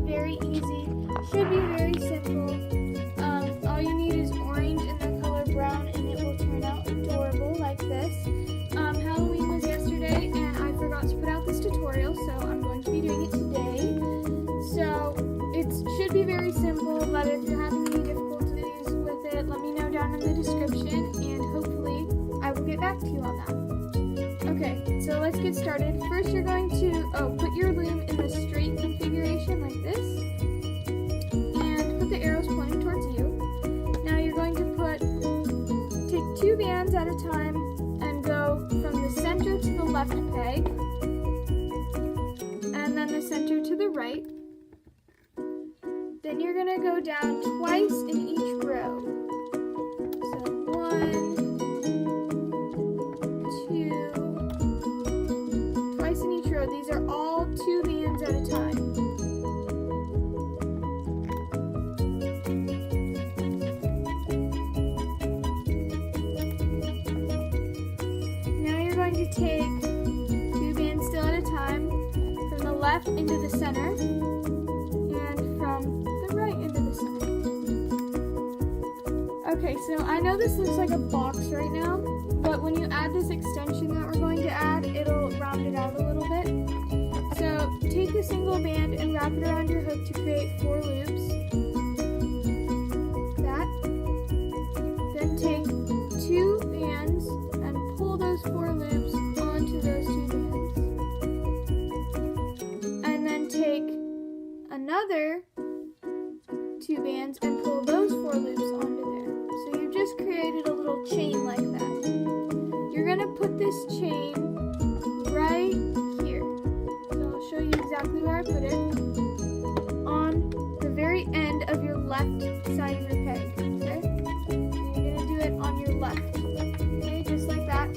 very easy, should be very simple. All you need is orange and the color brown, and it will turn out adorable like this. Halloween was yesterday, and I forgot to put out this tutorial, so I'm going to be doing it today. So it should be very simple, but if you're having any difficulties with it, let me know down in the description, and hopefully I will get back to you on that. Okay, so let's get started. First, you're going to put your loom in the straight configuration like this, and put the arrows pointing towards you. Now you're going to take 2 bands at a time and go from the center to the left peg, and then the center to the right. Then you're going to go down twice in each row. So 1, 2, twice in each row. These are all 2 bands at a time. Now you're going to take 2 bands still at a time from the left into the center, Okay, so I know this looks like a box right now, but when you add this extension that we're going to add, it'll round it out a little bit. So take a single band and wrap it around your hook to create 4 loops. That. Then take 2 bands and pull those 4 loops onto those 2 bands. And then take another 2 bands and pull those 4 loops onto there. So you've just created a little chain like that. You're going to put this chain right here. So I'll show you exactly where I put it. On the very end of your left side of your peg. Okay? So you're going to do it on your left. Okay, just like that.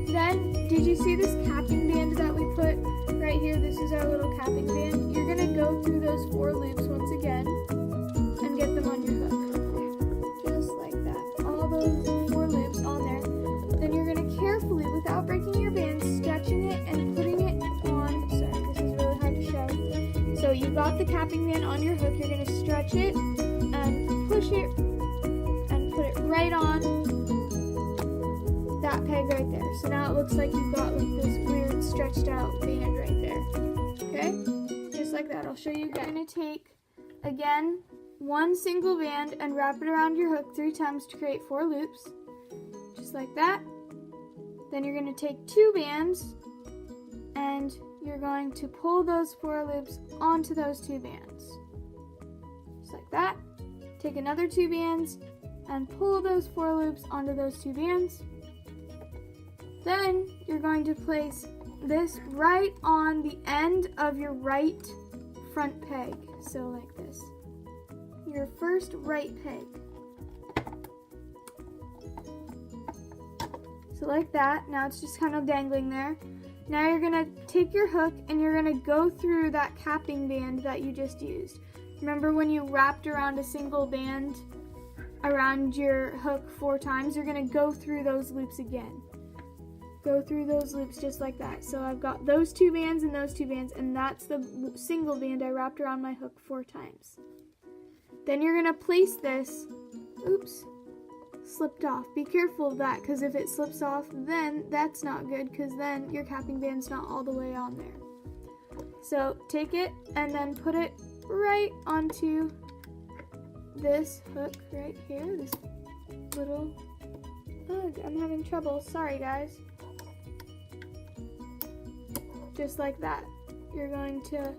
Then, did you see this capping band that we put right here? This is our little capping band. You're going to go through those 4 loops once again and get them on your hook. Without breaking your band, stretching it and putting it on. Sorry, this is really hard to show. So you got the capping band on your hook. You're going to stretch it and push it and put it right on that peg right there. So now it looks like you've got like this weird stretched out band right there. Okay? Just like that. I'll show you guys. You're going to take, again, 1 single band and wrap it around your hook 3 times to create 4 loops. Just like that. Then you're going to take 2 bands and you're going to pull those 4 loops onto those 2 bands. Just like that. Take another 2 bands and pull those 4 loops onto those 2 bands. Then you're going to place this right on the end of your right front peg. So like this. Your first right peg. So like that. Now it's just kind of dangling there. Now you're going to take your hook and you're going to go through that capping band that you just used. Remember when you wrapped around a single band around your hook 4 times? You're going to go through those loops again. Go through those loops just like that. So I've got those 2 bands and those 2 bands, and that's the single band I wrapped around my hook 4 times. Then you're going to place this, oops, slipped off. Be careful of that, because if it slips off, then that's not good, because then your capping band's not all the way on there. So take it and then put it right onto this hook right here, this little, I'm having trouble, sorry guys. Just like that. You're going to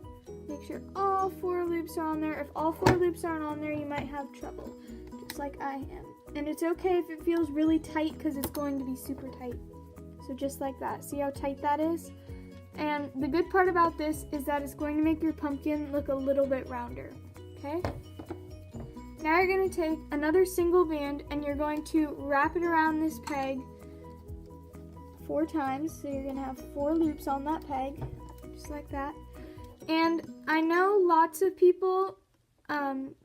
make sure all 4 loops are on there. If all 4 loops aren't on there, you might have trouble, just like I am. And it's okay if it feels really tight, because it's going to be super tight. So just like that. See how tight that is? And the good part about this is that it's going to make your pumpkin look a little bit rounder. Okay? Now you're going to take another single band and you're going to wrap it around this peg 4 times. So you're going to have 4 loops on that peg, just like that. And I know lots of people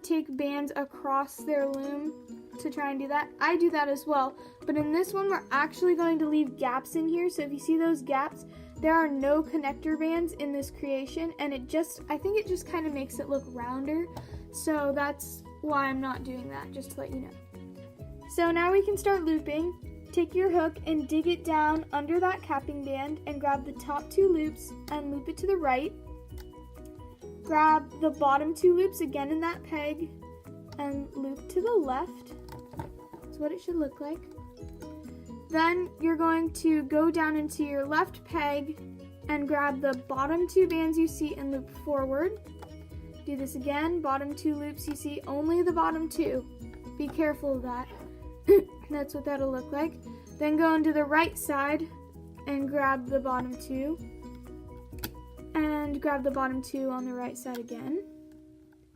take bands across their loom to try and do that. I do that as well, but in this one we're actually going to leave gaps in here. So if you see those gaps, there are no connector bands in this creation, and I think it just kind of makes it look rounder. So that's why I'm not doing that, just to let you know. So now we can start looping. Take your hook and dig it down under that capping band and grab the top 2 loops and loop it to the right. Grab the bottom 2 loops again in that peg and loop to the left. That's what it should look like. Then you're going to go down into your left peg and grab the bottom 2 bands you see and loop forward. Do this again, bottom 2 loops you see, only the bottom 2. Be careful of that. That's what that'll look like. Then go into the right side and grab the bottom 2. And grab the bottom 2 on the right side again.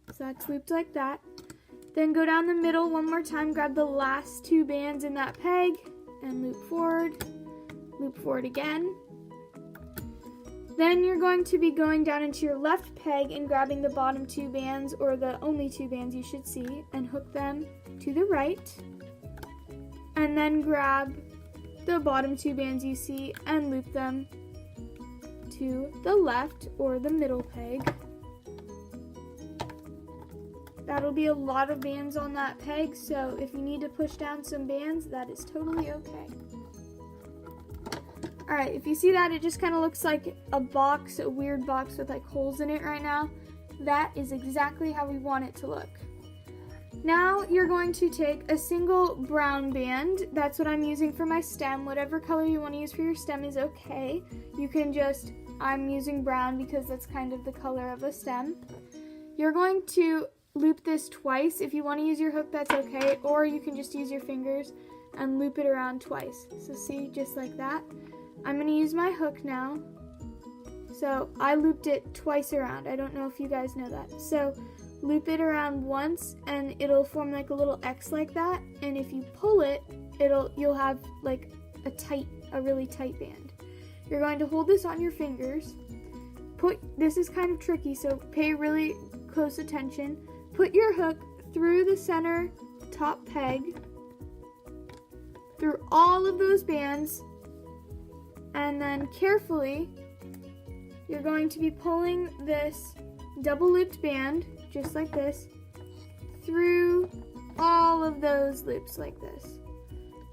So that's looped like that. Then go down the middle one more time, grab the last 2 bands in that peg and loop forward again. Then you're going to be going down into your left peg and grabbing the bottom 2 bands, or the only 2 bands you should see, and hook them to the right. And then grab the bottom 2 bands you see and loop them to the left, or the middle peg. That'll be a lot of bands on that peg, so if you need to push down some bands, that is totally okay. Alright, if you see that, it just kind of looks like a box, a weird box with like holes in it right now. That is exactly how we want it to look. Now you're going to take a single brown band. That's what I'm using for my stem. Whatever color you want to use for your stem is okay. You can just, I'm using brown because that's kind of the color of a stem. You're going to loop this twice. If you want to use your hook, that's okay, or you can just use your fingers and loop it around twice. So see, just like that. I'm going to use my hook now. So I looped it twice around. I don't know if you guys know that. So loop it around once and it'll form like a little X like that, and if you pull it, you'll have like a really tight band. You're going to hold this on your fingers. This is kind of tricky, so pay really close attention. Put your hook through the center top peg, through all of those bands, and then carefully you're going to be pulling this double looped band, just like this, through all of those loops like this,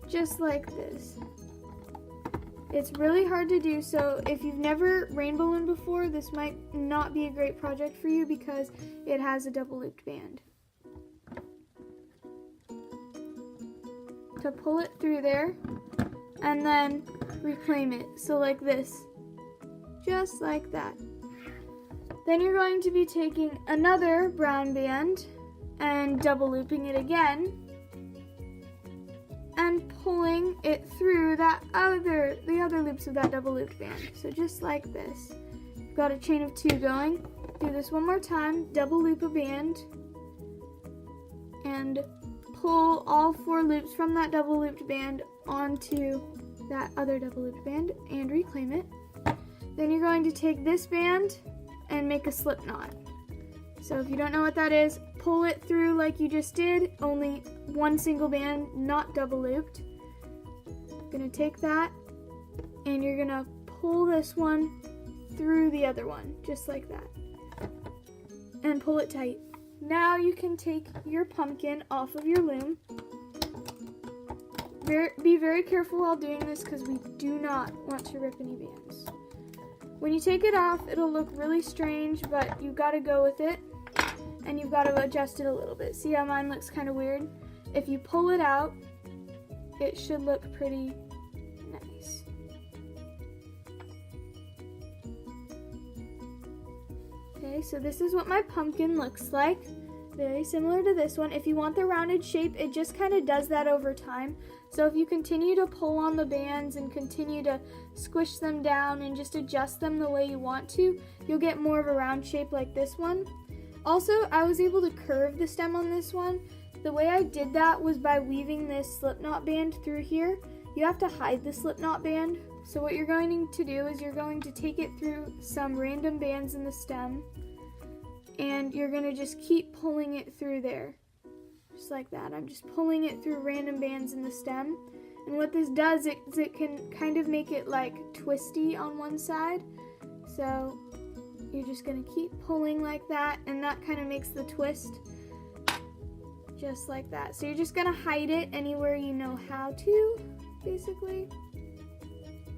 just like this. It's really hard to do, so if you've never rainbow loomed before, this might not be a great project for you because it has a double looped band. To pull it through there and then reclaim it, so like this, just like that. Then you're going to be taking another brown band and double looping it again and pulling it through the other loops of that double looped band. So just like this. You've got a chain of 2 going. Do this one more time, double loop a band and pull all 4 loops from that double looped band onto that other double looped band and reclaim it. Then you're going to take this band and make a slip knot. So if you don't know what that is, pull it through like you just did, only one single band, not double looped. You're gonna take that and you're gonna pull this one through the other one, just like that, and pull it tight. Now you can take your pumpkin off of your loom. Be very careful while doing this because we do not want to rip any bands. When you take it off, it'll look really strange, but you've got to go with it, and you've got to adjust it a little bit. See how mine looks kind of weird? If you pull it out, it should look pretty nice. Okay, so this is what my pumpkin looks like. Very similar to this one. If you want the rounded shape, it just kind of does that over time. So if you continue to pull on the bands and continue to squish them down and just adjust them the way you want to, you'll get more of a round shape like this one. Also, I was able to curve the stem on this one. The way I did that was by weaving this slipknot band through here. You have to hide the slipknot band. So what you're going to do is you're going to take it through some random bands in the stem, and you're going to just keep pulling it through there. Just like that. I'm just pulling it through random bands in the stem. And what this does is it can kind of make it like twisty on one side. So you're just gonna keep pulling like that, and that kind of makes the twist just like that. So you're just gonna hide it anywhere you know how to, basically.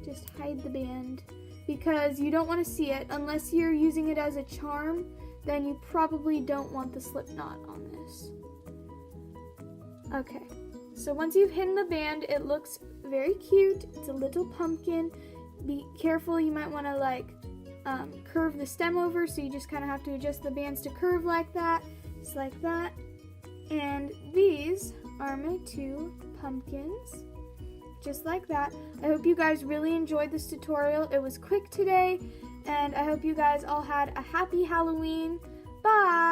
Just hide the band because you don't want to see it unless you're using it as a charm. Then you probably don't want the slip knot on this. Okay, so once you've hidden the band, it looks very cute. It's a little pumpkin. Be careful, you might want to like curve the stem over, so you just kind of have to adjust the bands to curve like that. Just like that. And these are my 2 pumpkins. Just like that. I hope you guys really enjoyed this tutorial. It was quick today, and I hope you guys all had a happy Halloween. Bye!